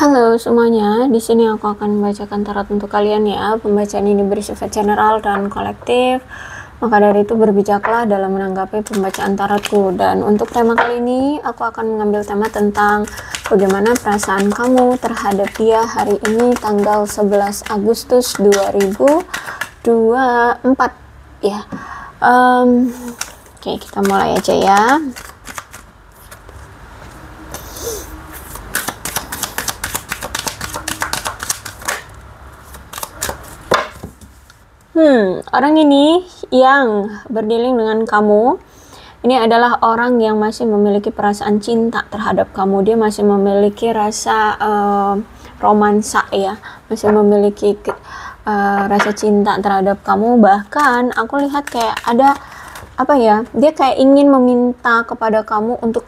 Halo semuanya, di sini aku akan membacakan tarot untuk kalian ya. Pembacaan ini bersifat general dan kolektif. Maka dari itu berbijaklah dalam menanggapi pembacaan tarotku. Dan untuk tema kali ini, aku akan mengambil tema tentang bagaimana perasaan kamu terhadap dia hari ini tanggal 11 Agustus 2024 ya. Oke, kita mulai aja ya. Orang ini yang berdealing dengan kamu, ini adalah orang yang masih memiliki perasaan cinta terhadap kamu. Dia masih memiliki rasa romansa ya, masih memiliki rasa cinta terhadap kamu. Bahkan aku lihat kayak ada apa ya, dia kayak ingin meminta kepada kamu untuk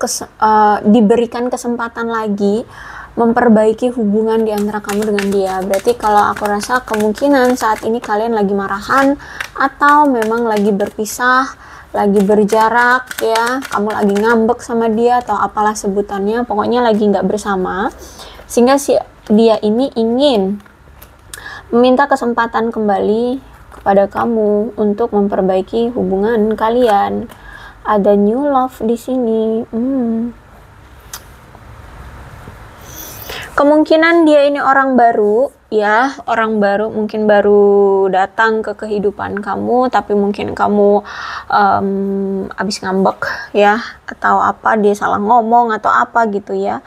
diberikan kesempatan lagi memperbaiki hubungan di antara kamu dengan dia. Berarti kalau aku rasa kemungkinan saat ini kalian lagi marahan atau memang lagi berpisah, lagi berjarak ya, kamu lagi ngambek sama dia atau apalah sebutannya, pokoknya lagi nggak bersama, sehingga dia ini ingin meminta kesempatan kembali kepada kamu untuk memperbaiki hubungan kalian. Ada new love di sini. Kemungkinan dia ini orang baru ya, orang baru, mungkin baru datang ke kehidupan kamu, tapi mungkin kamu abis ngambek ya, atau apa, dia salah ngomong atau apa gitu ya.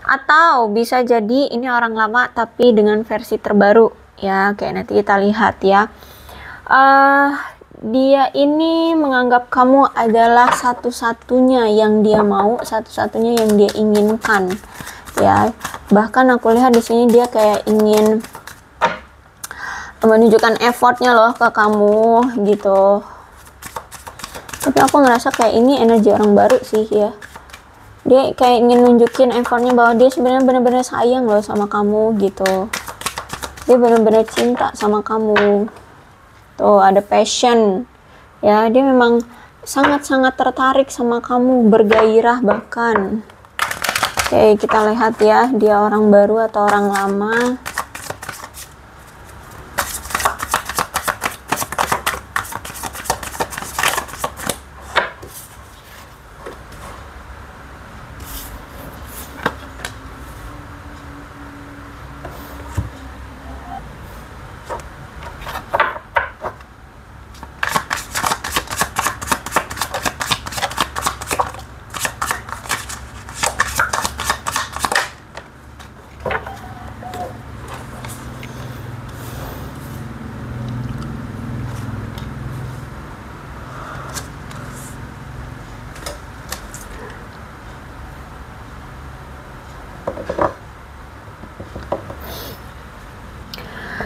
Atau bisa jadi ini orang lama tapi dengan versi terbaru ya, kayak nanti kita lihat ya. Dia ini menganggap kamu adalah satu-satunya yang dia mau, satu-satunya yang dia inginkan ya. Bahkan aku lihat di sini dia kayak ingin menunjukkan effortnya loh ke kamu gitu. Tapi aku ngerasa kayak ini energi orang baru sih ya. Dia kayak ingin nunjukin effortnya bahwa dia sebenarnya benar-benar sayang loh sama kamu gitu. Dia benar-benar cinta sama kamu. Tuh ada passion ya, dia memang sangat-sangat tertarik sama kamu, bergairah bahkan. Oke, kita lihat ya, dia orang baru atau orang lama.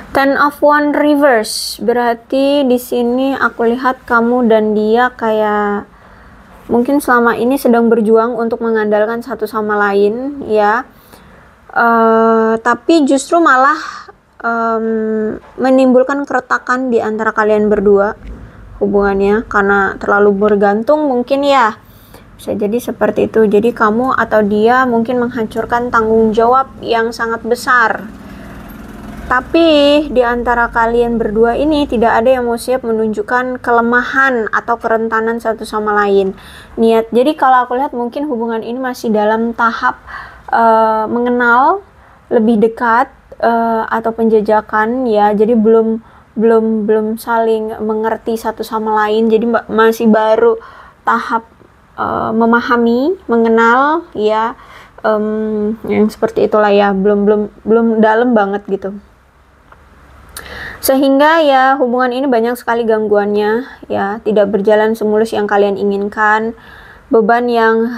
Ten of One reverse, berarti di sini aku lihat kamu dan dia kayak mungkin selama ini sedang berjuang untuk mengandalkan satu sama lain ya. Tapi justru malah menimbulkan keretakan di antara kalian berdua hubungannya karena terlalu bergantung mungkin ya. Bisa jadi seperti itu. Jadi kamu atau dia mungkin menghancurkan tanggung jawab yang sangat besar. Tapi di antara kalian berdua ini tidak ada yang mau siap menunjukkan kelemahan atau kerentanan satu sama lain. Jadi kalau aku lihat mungkin hubungan ini masih dalam tahap mengenal lebih dekat atau penjajakan ya. Jadi belum saling mengerti satu sama lain. Jadi masih baru tahap memahami, mengenal ya. Yang seperti itulah ya, belum dalam banget gitu. Sehingga ya hubungan ini banyak sekali gangguannya ya, tidak berjalan semulus yang kalian inginkan, beban yang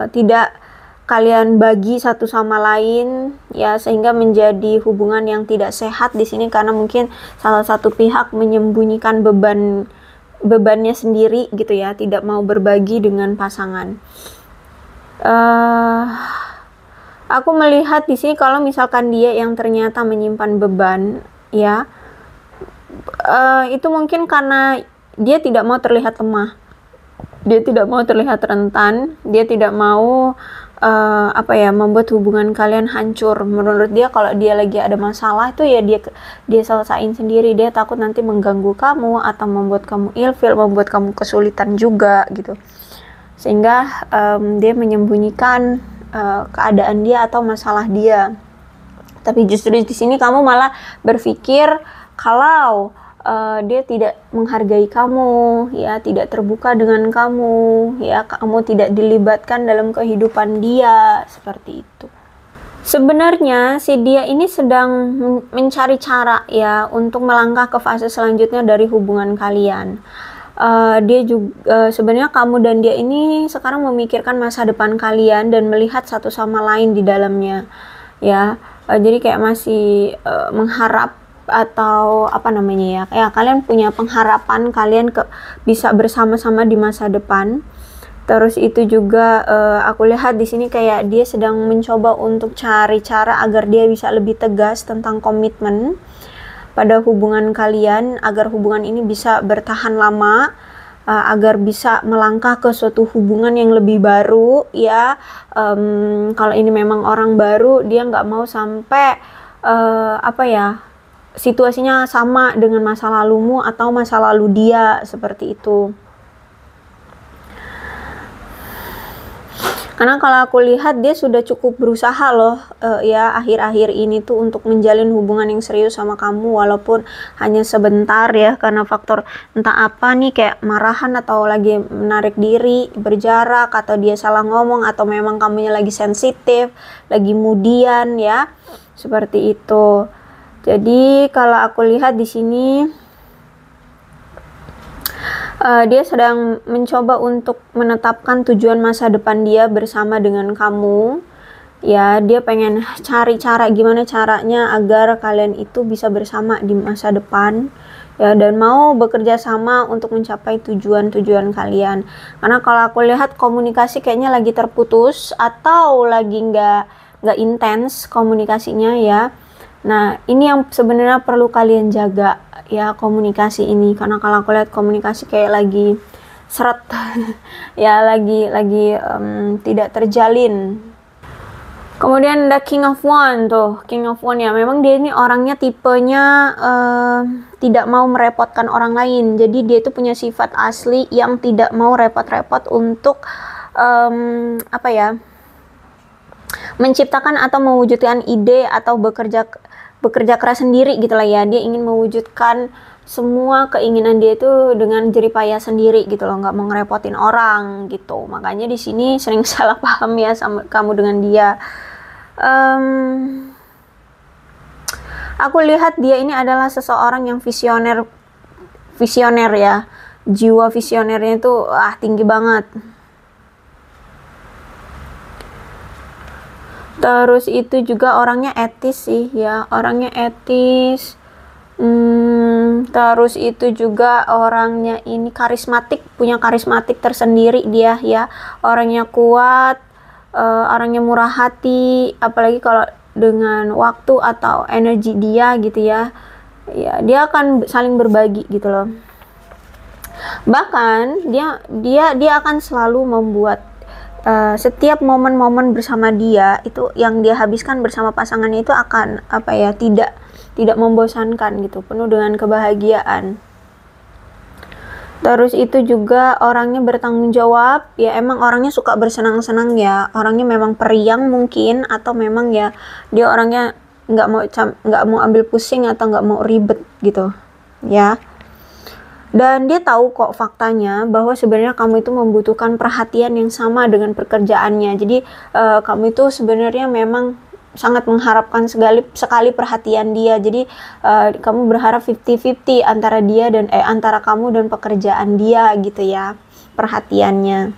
tidak kalian bagi satu sama lain ya, sehingga menjadi hubungan yang tidak sehat di sini karena mungkin salah satu pihak menyembunyikan bebannya sendiri gitu ya, tidak mau berbagi dengan pasangan. Aku melihat di sini kalau misalkan dia yang ternyata menyimpan beban ya, itu mungkin karena dia tidak mau terlihat lemah, dia tidak mau terlihat rentan, dia tidak mau apa ya, membuat hubungan kalian hancur. Menurut dia kalau dia lagi ada masalah itu ya dia selesain sendiri. Dia takut nanti mengganggu kamu atau membuat kamu ilfil, membuat kamu kesulitan juga gitu. Sehingga dia menyembunyikan keadaan dia atau masalah dia. Tapi justru di sini kamu malah berpikir kalau dia tidak menghargai kamu, ya, tidak terbuka dengan kamu, ya, kamu tidak dilibatkan dalam kehidupan dia, seperti itu. Sebenarnya si dia ini sedang mencari cara ya untuk melangkah ke fase selanjutnya dari hubungan kalian. Dia juga sebenarnya kamu dan dia ini sekarang memikirkan masa depan kalian dan melihat satu sama lain di dalamnya, ya. Jadi kayak masih mengharap atau apa namanya ya, kalian punya pengharapan kalian bisa bersama-sama di masa depan. Terus itu juga aku lihat di sini kayak dia sedang mencoba untuk cari cara agar dia bisa lebih tegas tentang komitmen pada hubungan kalian, agar hubungan ini bisa bertahan lama, agar bisa melangkah ke suatu hubungan yang lebih baru, ya. Kalau ini memang orang baru, dia nggak mau sampai apa ya, situasinya sama dengan masa lalumu atau masa lalu dia, seperti itu. Karena kalau aku lihat dia sudah cukup berusaha loh, ya, akhir-akhir ini tuh untuk menjalin hubungan yang serius sama kamu, walaupun hanya sebentar ya, karena faktor entah apa nih, kayak marahan atau lagi menarik diri, berjarak, atau dia salah ngomong, atau memang kamunya lagi sensitif, lagi mudian, ya, seperti itu. Jadi kalau aku lihat di sini dia sedang mencoba untuk menetapkan tujuan masa depan dia bersama dengan kamu, ya. Dia pengen cari cara gimana caranya agar kalian itu bisa bersama di masa depan, ya, dan mau bekerja sama untuk mencapai tujuan-tujuan kalian. Karena kalau aku lihat komunikasi kayaknya lagi terputus atau lagi nggak intens komunikasinya, ya. Nah, ini yang sebenarnya perlu kalian jaga, ya, komunikasi ini. Karena kalau aku lihat komunikasi kayak lagi seret ya, lagi tidak terjalin. Kemudian ada King of Wands tuh, King of Wands, ya, memang dia ini orangnya tipenya tidak mau merepotkan orang lain. Jadi dia itu punya sifat asli yang tidak mau repot-repot untuk apa ya, menciptakan atau mewujudkan ide atau bekerja keras sendiri gitu lah, ya. Dia ingin mewujudkan semua keinginan dia itu dengan jeripaya sendiri gitu loh, nggak mau ngerepotin orang gitu. Makanya di sini sering salah paham ya sama kamu dengan dia. Aku lihat dia ini adalah seseorang yang visioner ya. Jiwa visionernya itu tinggi banget. Terus itu juga orangnya etis sih, ya, orangnya etis. Terus itu juga orangnya ini karismatik, punya karismatik tersendiri dia, ya. Orangnya kuat, orangnya murah hati, apalagi kalau dengan waktu atau energi dia gitu, ya. Ya, dia akan saling berbagi gitu loh. Bahkan dia akan selalu membuat setiap momen-momen bersama dia itu yang dia habiskan bersama pasangannya itu akan apa ya, tidak membosankan gitu, penuh dengan kebahagiaan. Terus itu juga orangnya bertanggung jawab, ya, emang orangnya suka bersenang-senang, ya, orangnya memang periang mungkin, atau memang ya dia orangnya nggak mau ambil pusing atau nggak mau ribet gitu, ya. Dan dia tahu kok faktanya bahwa sebenarnya kamu itu membutuhkan perhatian yang sama dengan pekerjaannya. Jadi kamu itu sebenarnya memang sangat mengharapkan sekali perhatian dia. Jadi kamu berharap 50-50 antara dia dan antara kamu dan pekerjaan dia gitu, ya, perhatiannya.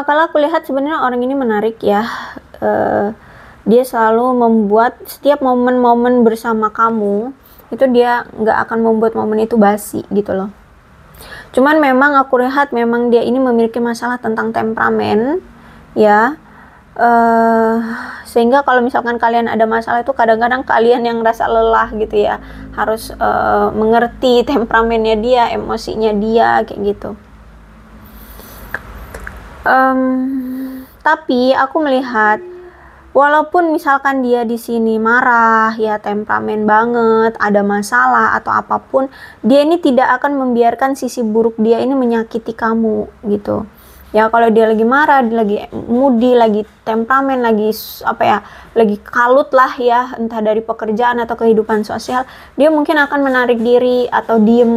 Kalau aku lihat sebenarnya orang ini menarik, ya. Dia selalu membuat setiap momen-momen bersama kamu itu dia nggak akan membuat momen itu basi gitu loh. Cuman memang aku lihat memang dia ini memiliki masalah tentang temperamen, ya. Sehingga kalau misalkan kalian ada masalah itu kadang-kadang kalian yang rasa lelah gitu, ya, harus mengerti temperamennya dia, emosinya dia, kayak gitu. Tapi aku melihat walaupun misalkan dia di sini marah, ya temperamen banget, ada masalah atau apapun, dia ini tidak akan membiarkan sisi buruk dia ini menyakiti kamu gitu. Ya kalau dia lagi marah, dia lagi moody, lagi temperamen, lagi apa ya, lagi kalut lah ya, entah dari pekerjaan atau kehidupan sosial, dia mungkin akan menarik diri atau diem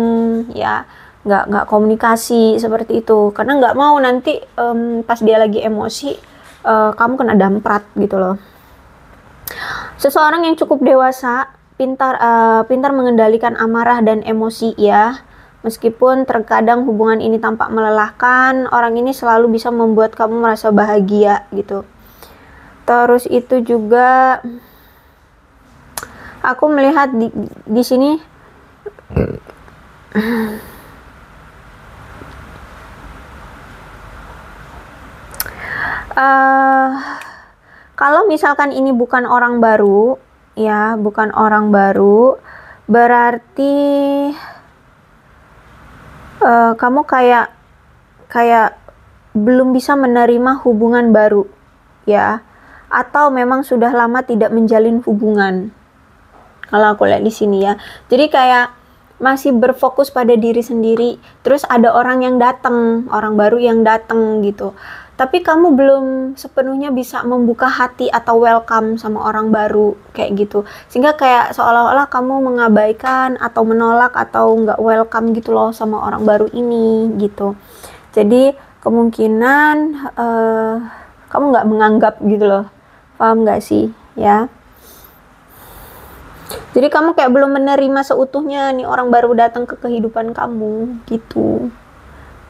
ya, nggak komunikasi seperti itu, karena nggak mau nanti pas dia lagi emosi kamu kena damprat gitu loh. Seseorang yang cukup dewasa, pintar mengendalikan amarah dan emosi ya. Meskipun terkadang hubungan ini tampak melelahkan, orang ini selalu bisa membuat kamu merasa bahagia gitu. Terus itu juga aku melihat di sini kalau misalkan ini bukan orang baru, ya, bukan orang baru, berarti kamu kayak belum bisa menerima hubungan baru, ya, atau memang sudah lama tidak menjalin hubungan. Kalau aku lihat di sini ya, jadi kayak masih berfokus pada diri sendiri, terus ada orang yang datang, orang baru yang datang gitu. Tapi kamu belum sepenuhnya bisa membuka hati atau welcome sama orang baru kayak gitu, sehingga kayak seolah-olah kamu mengabaikan atau menolak atau nggak welcome gitu loh sama orang baru ini gitu. Jadi kemungkinan kamu nggak menganggap gitu loh, paham nggak sih ya? Jadi kamu kayak belum menerima seutuhnya nih orang baru datang ke kehidupan kamu gitu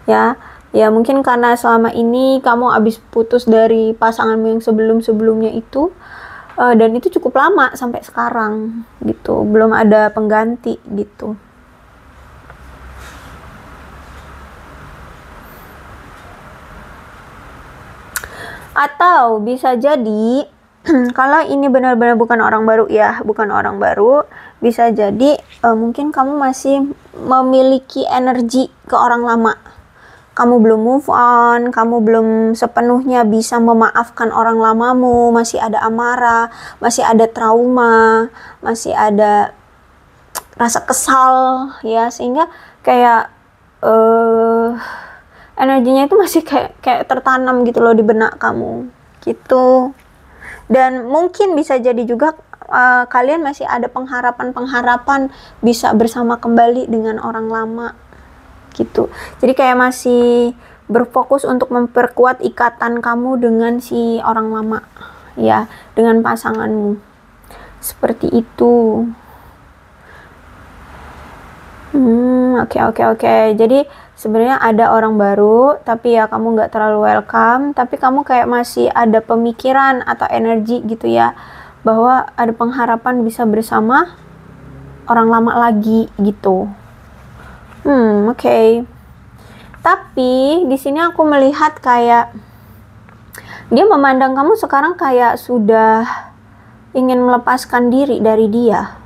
ya. Ya mungkin karena selama ini kamu habis putus dari pasanganmu yang sebelum-sebelumnya itu, dan itu cukup lama sampai sekarang gitu, belum ada pengganti gitu. Atau bisa jadi kalau ini benar-benar bukan orang baru ya, bukan orang baru, bisa jadi mungkin kamu masih memiliki energi ke orang lama. Kamu belum move on, kamu belum sepenuhnya bisa memaafkan orang lamamu, masih ada amarah, masih ada trauma, masih ada rasa kesal ya, sehingga kayak energinya itu masih kayak tertanam gitu loh di benak kamu gitu. Dan mungkin bisa jadi juga kalian masih ada pengharapan bisa bersama kembali dengan orang lama gitu. Jadi kayak masih berfokus untuk memperkuat ikatan kamu dengan si orang lama ya, dengan pasanganmu seperti itu. Oke. Jadi sebenarnya ada orang baru, tapi ya kamu nggak terlalu welcome, tapi kamu kayak masih ada pemikiran atau energi gitu ya, bahwa ada pengharapan bisa bersama orang lama lagi gitu. Oke. Tapi di sini aku melihat kayak dia memandang kamu sekarang kayak sudah ingin melepaskan diri dari dia.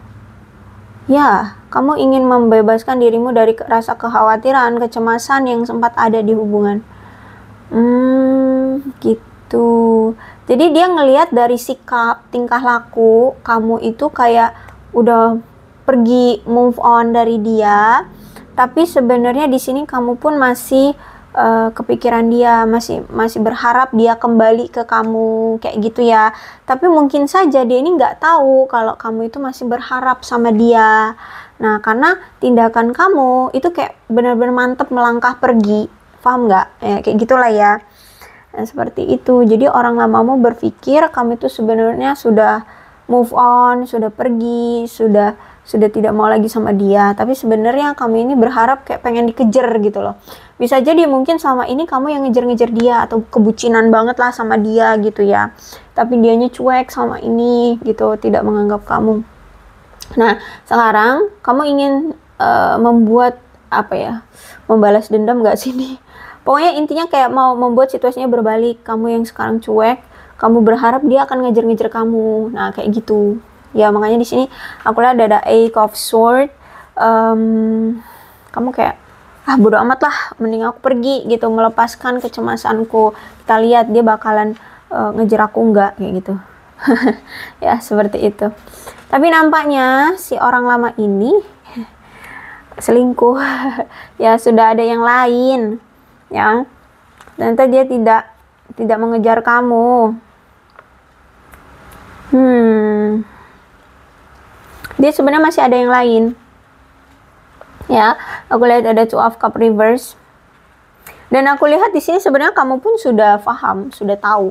Ya, kamu ingin membebaskan dirimu dari rasa kekhawatiran, kecemasan yang sempat ada di hubungan. Gitu. Jadi dia ngelihat dari sikap, tingkah laku kamu itu kayak udah pergi move on dari dia. Tapi sebenarnya di sini kamu pun masih kepikiran dia, masih berharap dia kembali ke kamu kayak gitu ya. Tapi mungkin saja dia ini nggak tahu kalau kamu itu masih berharap sama dia. Nah, karena tindakan kamu itu kayak benar-benar mantep melangkah pergi, paham nggak? Ya, kayak gitulah ya. Nah, seperti itu. Jadi orang lamamu berpikir kamu itu sebenarnya sudah move on, sudah pergi, sudah tidak mau lagi sama dia, tapi sebenarnya kamu ini berharap kayak pengen dikejar gitu loh. Bisa jadi mungkin selama ini kamu yang ngejar-ngejar dia atau kebucinan banget lah sama dia gitu ya, tapi dianya cuek sama ini gitu, tidak menganggap kamu. Nah sekarang kamu ingin membuat apa ya, membalas dendam gak sih nih? Pokoknya intinya kayak mau membuat situasinya berbalik. Kamu yang sekarang cuek, kamu berharap dia akan ngejar-ngejar kamu. Nah kayak gitu ya, makanya di sini aku lihat ada Eight of Swords. Kamu kayak bodo amat lah, mending aku pergi gitu, melepaskan kecemasanku, kita lihat dia bakalan ngejar aku enggak, kayak gitu. Ya seperti itu. Tapi nampaknya si orang lama ini selingkuh. Ya sudah ada yang lain, ya. Ternyata dia tidak mengejar kamu. Dia sebenarnya masih ada yang lain. Ya, aku lihat ada Two of Cup reverse. Dan aku lihat di sini sebenarnya kamu pun sudah paham, sudah tahu.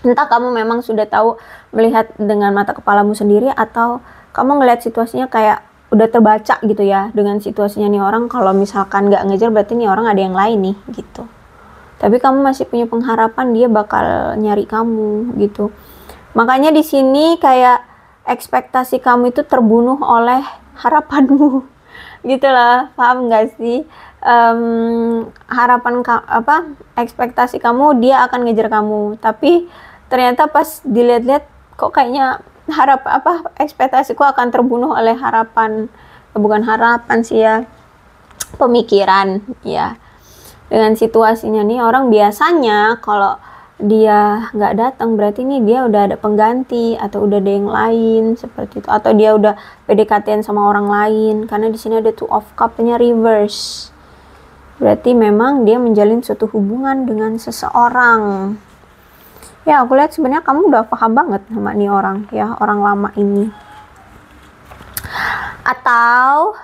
Entah kamu memang sudah tahu melihat dengan mata kepalamu sendiri, atau kamu ngelihat situasinya kayak udah terbaca gitu ya dengan situasinya nih orang. Kalau misalkan nggak ngejar berarti nih orang ada yang lain nih gitu. Tapi kamu masih punya pengharapan dia bakal nyari kamu gitu. Makanya di sini kayak ekspektasi kamu itu terbunuh oleh harapanmu. Gitu lah, paham gak sih? Ekspektasi kamu dia akan ngejar kamu, tapi ternyata pas dilihat-lihat kok kayaknya ekspektasiku akan terbunuh oleh harapan, bukan harapan sih ya, pemikiran ya. Dengan situasinya nih orang biasanya kalau dia nggak datang berarti nih dia udah ada pengganti atau udah ada yang lain seperti itu, atau dia udah PDKT sama orang lain, karena di sini ada Two of Cup-nya reverse. Berarti memang dia menjalin suatu hubungan dengan seseorang. Ya, aku lihat sebenarnya kamu udah paham banget sama nih orang ya, orang lama ini. Atau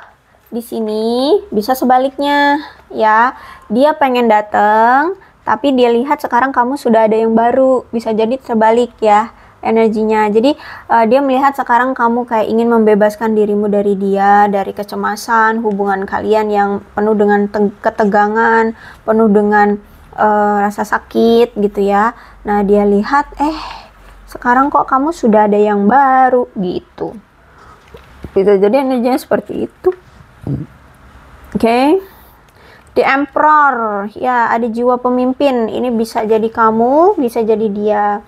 di sini bisa sebaliknya ya, dia pengen datang tapi dia lihat sekarang kamu sudah ada yang baru. Bisa jadi terbalik ya energinya. Jadi dia melihat sekarang kamu kayak ingin membebaskan dirimu dari dia, dari kecemasan hubungan kalian yang penuh dengan ketegangan, penuh dengan rasa sakit gitu ya. Nah dia lihat sekarang kok kamu sudah ada yang baru gitu. Bisa jadi energinya seperti itu. Oke. The Emperor, ya ada jiwa pemimpin. Ini bisa jadi kamu, bisa jadi dia.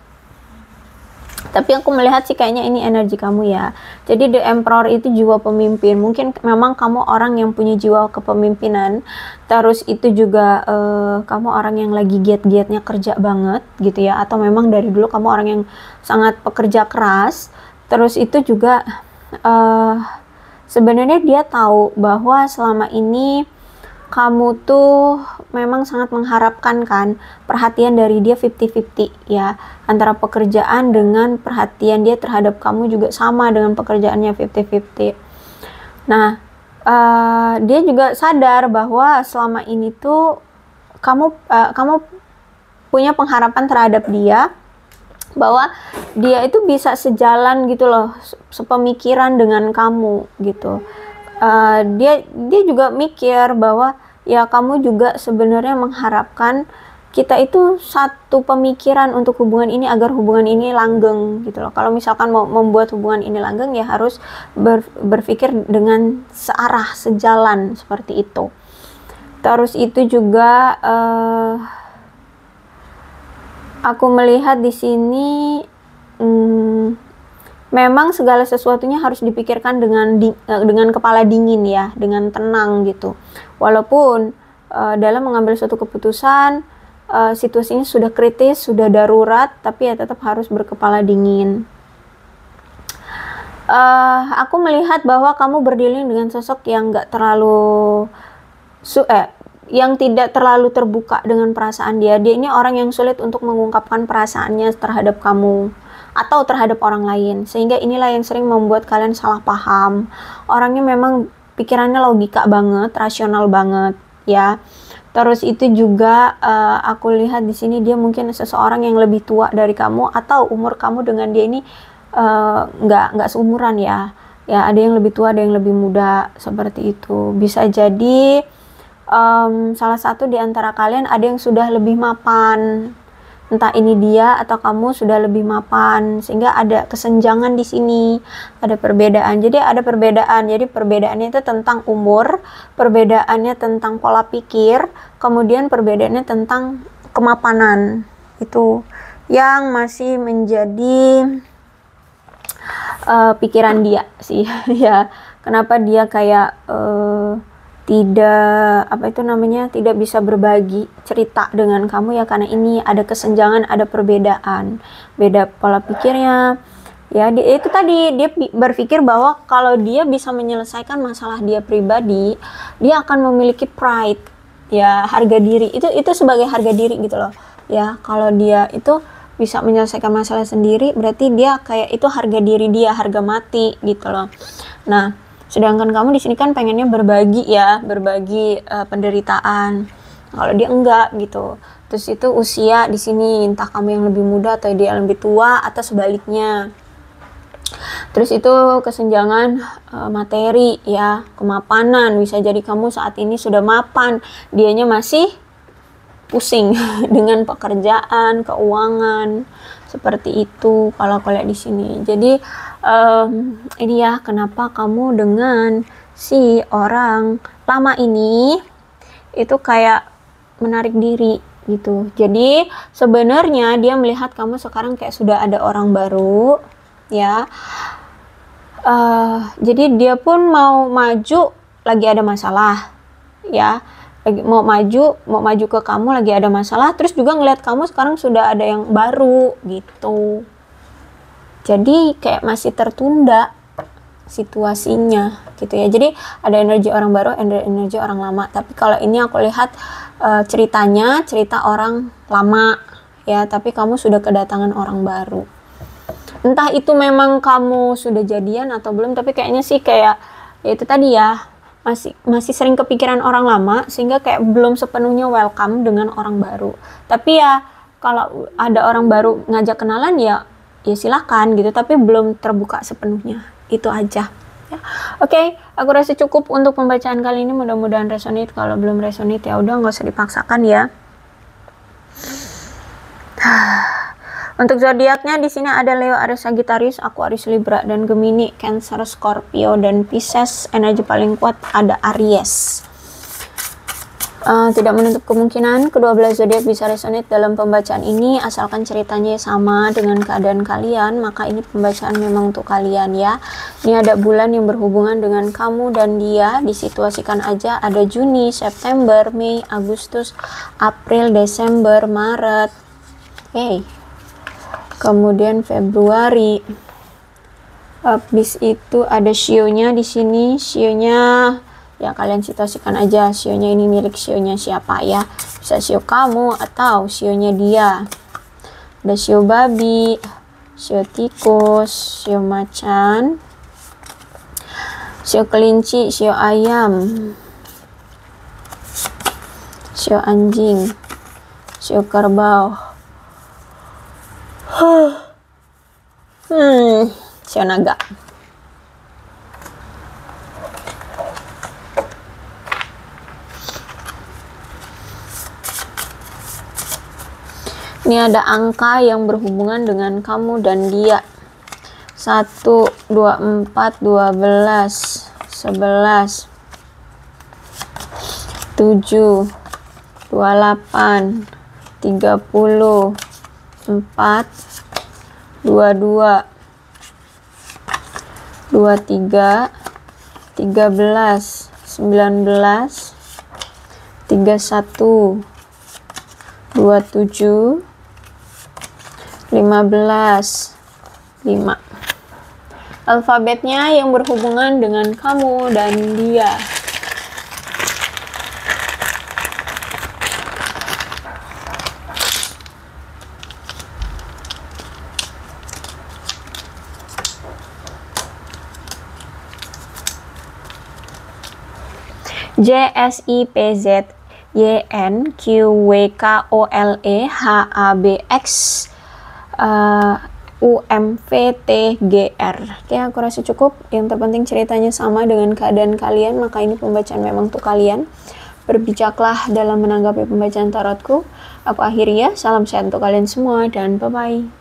Tapi aku melihat sih kayaknya ini energi kamu ya. Jadi The Emperor itu jiwa pemimpin. Mungkin memang kamu orang yang punya jiwa kepemimpinan. Terus itu juga kamu orang yang lagi giat-giatnya kerja banget gitu ya. Atau memang dari dulu kamu orang yang sangat pekerja keras. Terus itu juga sebenarnya dia tahu bahwa selama ini kamu tuh memang sangat mengharapkan kan perhatian dari dia 50-50 ya, antara pekerjaan dengan perhatian dia terhadap kamu juga sama dengan pekerjaannya 50-50. Nah dia juga sadar bahwa selama ini tuh kamu punya pengharapan terhadap dia, bahwa dia itu bisa sejalan gitu loh, sepemikiran dengan kamu gitu. Dia juga mikir bahwa ya kamu juga sebenarnya mengharapkan kita itu satu pemikiran untuk hubungan ini agar hubungan ini langgeng gitu loh. Kalau misalkan mau membuat hubungan ini langgeng ya harus berpikir dengan searah, sejalan seperti itu. Terus itu juga aku melihat di sini memang segala sesuatunya harus dipikirkan dengan kepala dingin ya, dengan tenang gitu. Walaupun dalam mengambil suatu keputusan situasinya sudah kritis, sudah darurat, tapi ya tetap harus berkepala dingin. Aku melihat bahwa kamu berdealing dengan sosok yang yang tidak terlalu terbuka dengan perasaan dia. Dia ini orang yang sulit untuk mengungkapkan perasaannya terhadap kamu atau terhadap orang lain, sehingga inilah yang sering membuat kalian salah paham. Orangnya memang pikirannya logika banget, rasional banget ya. Terus itu juga aku lihat di sini dia mungkin seseorang yang lebih tua dari kamu, atau umur kamu dengan dia ini nggak seumuran ya. Ya ada yang lebih tua, ada yang lebih muda seperti itu. Bisa jadi salah satu di antara kalian ada yang sudah lebih mapan. Entah ini dia atau kamu sudah lebih mapan, sehingga ada kesenjangan di sini, ada perbedaan. Jadi ada perbedaan. Jadi perbedaannya itu tentang umur, perbedaannya tentang pola pikir, kemudian perbedaannya tentang kemapanan. Itu yang masih menjadi pikiran dia sih ya. Kenapa dia kayak tidak tidak bisa berbagi cerita dengan kamu ya, karena ini ada kesenjangan, ada perbedaan, beda pola pikirnya ya. Itu tadi dia berpikir bahwa kalau dia bisa menyelesaikan masalah dia pribadi, dia akan memiliki pride ya, harga diri. Itu sebagai harga diri gitu loh ya. Kalau dia itu bisa menyelesaikan masalah sendiri, berarti dia kayak itu harga diri dia, harga mati gitu loh. Nah, sedangkan kamu di sini kan pengennya berbagi ya, berbagi penderitaan. Kalau dia enggak gitu. Terus itu usia di sini, entah kamu yang lebih muda atau dia yang lebih tua atau sebaliknya. Terus itu kesenjangan materi ya, kemapanan. Bisa jadi kamu saat ini sudah mapan, dianya masih pusing dengan pekerjaan, keuangan, seperti itu kalau lihat di sini. Jadi ini ya, kenapa kamu dengan si orang lama ini itu kayak menarik diri gitu. Jadi sebenarnya dia melihat kamu sekarang kayak sudah ada orang baru ya. Jadi dia pun mau maju, lagi ada masalah ya, lagi mau maju ke kamu, lagi ada masalah, terus juga ngeliat kamu sekarang sudah ada yang baru gitu. Jadi kayak masih tertunda situasinya gitu ya. Jadi ada energi orang baru, energi orang lama. Tapi kalau ini aku lihat ceritanya cerita orang lama ya, tapi kamu sudah kedatangan orang baru. Entah itu memang kamu sudah jadian atau belum, tapi kayaknya sih kayak ya itu tadi ya, masih sering kepikiran orang lama, sehingga kayak belum sepenuhnya welcome dengan orang baru. Tapi ya kalau ada orang baru ngajak kenalan ya silakan gitu, tapi belum terbuka sepenuhnya. Itu aja ya. Oke, aku rasa cukup untuk pembacaan kali ini. Mudah-mudahan resonate. Kalau belum resonate ya udah, nggak usah dipaksakan ya. Untuk zodiaknya di sini ada Leo, Aries, Sagittarius, Aquarius, Libra, dan Gemini, Cancer, Scorpio, dan Pisces. Energi paling kuat ada Aries. Tidak menutup kemungkinan kedua belah zodiak bisa resonate dalam pembacaan ini, asalkan ceritanya sama dengan keadaan kalian, maka ini pembacaan memang untuk kalian ya. Ini ada bulan yang berhubungan dengan kamu dan dia, disituasikan aja. Ada Juni, September, Mei, Agustus, April, Desember, Maret. Kemudian Februari. Habis itu ada shio-nya di sini. Shio-nya ya kalian situasikan aja, shio-nya ini milik shio-nya siapa ya. Bisa shio kamu atau shio-nya dia. Ada shio babi, shio tikus, shio macan, shio kelinci, shio ayam, shio anjing, shio kerbau, shio naga. Ini ada angka yang berhubungan dengan kamu dan dia. 1, 2, 4, 12, 11, 7, 28, 30, 4, 22, 23, 13, 19, 31, 27, 15, 5. Alfabetnya yang berhubungan dengan kamu dan dia. JSIPZ YNQWKOLEHABX UMVTGR. Oke, aku rasa cukup. Yang terpenting ceritanya sama dengan keadaan kalian, maka ini pembacaan memang untuk kalian. Berbijaklah dalam menanggapi pembacaan tarotku. Aku akhiri ya. Salam sehat untuk kalian semua dan bye-bye.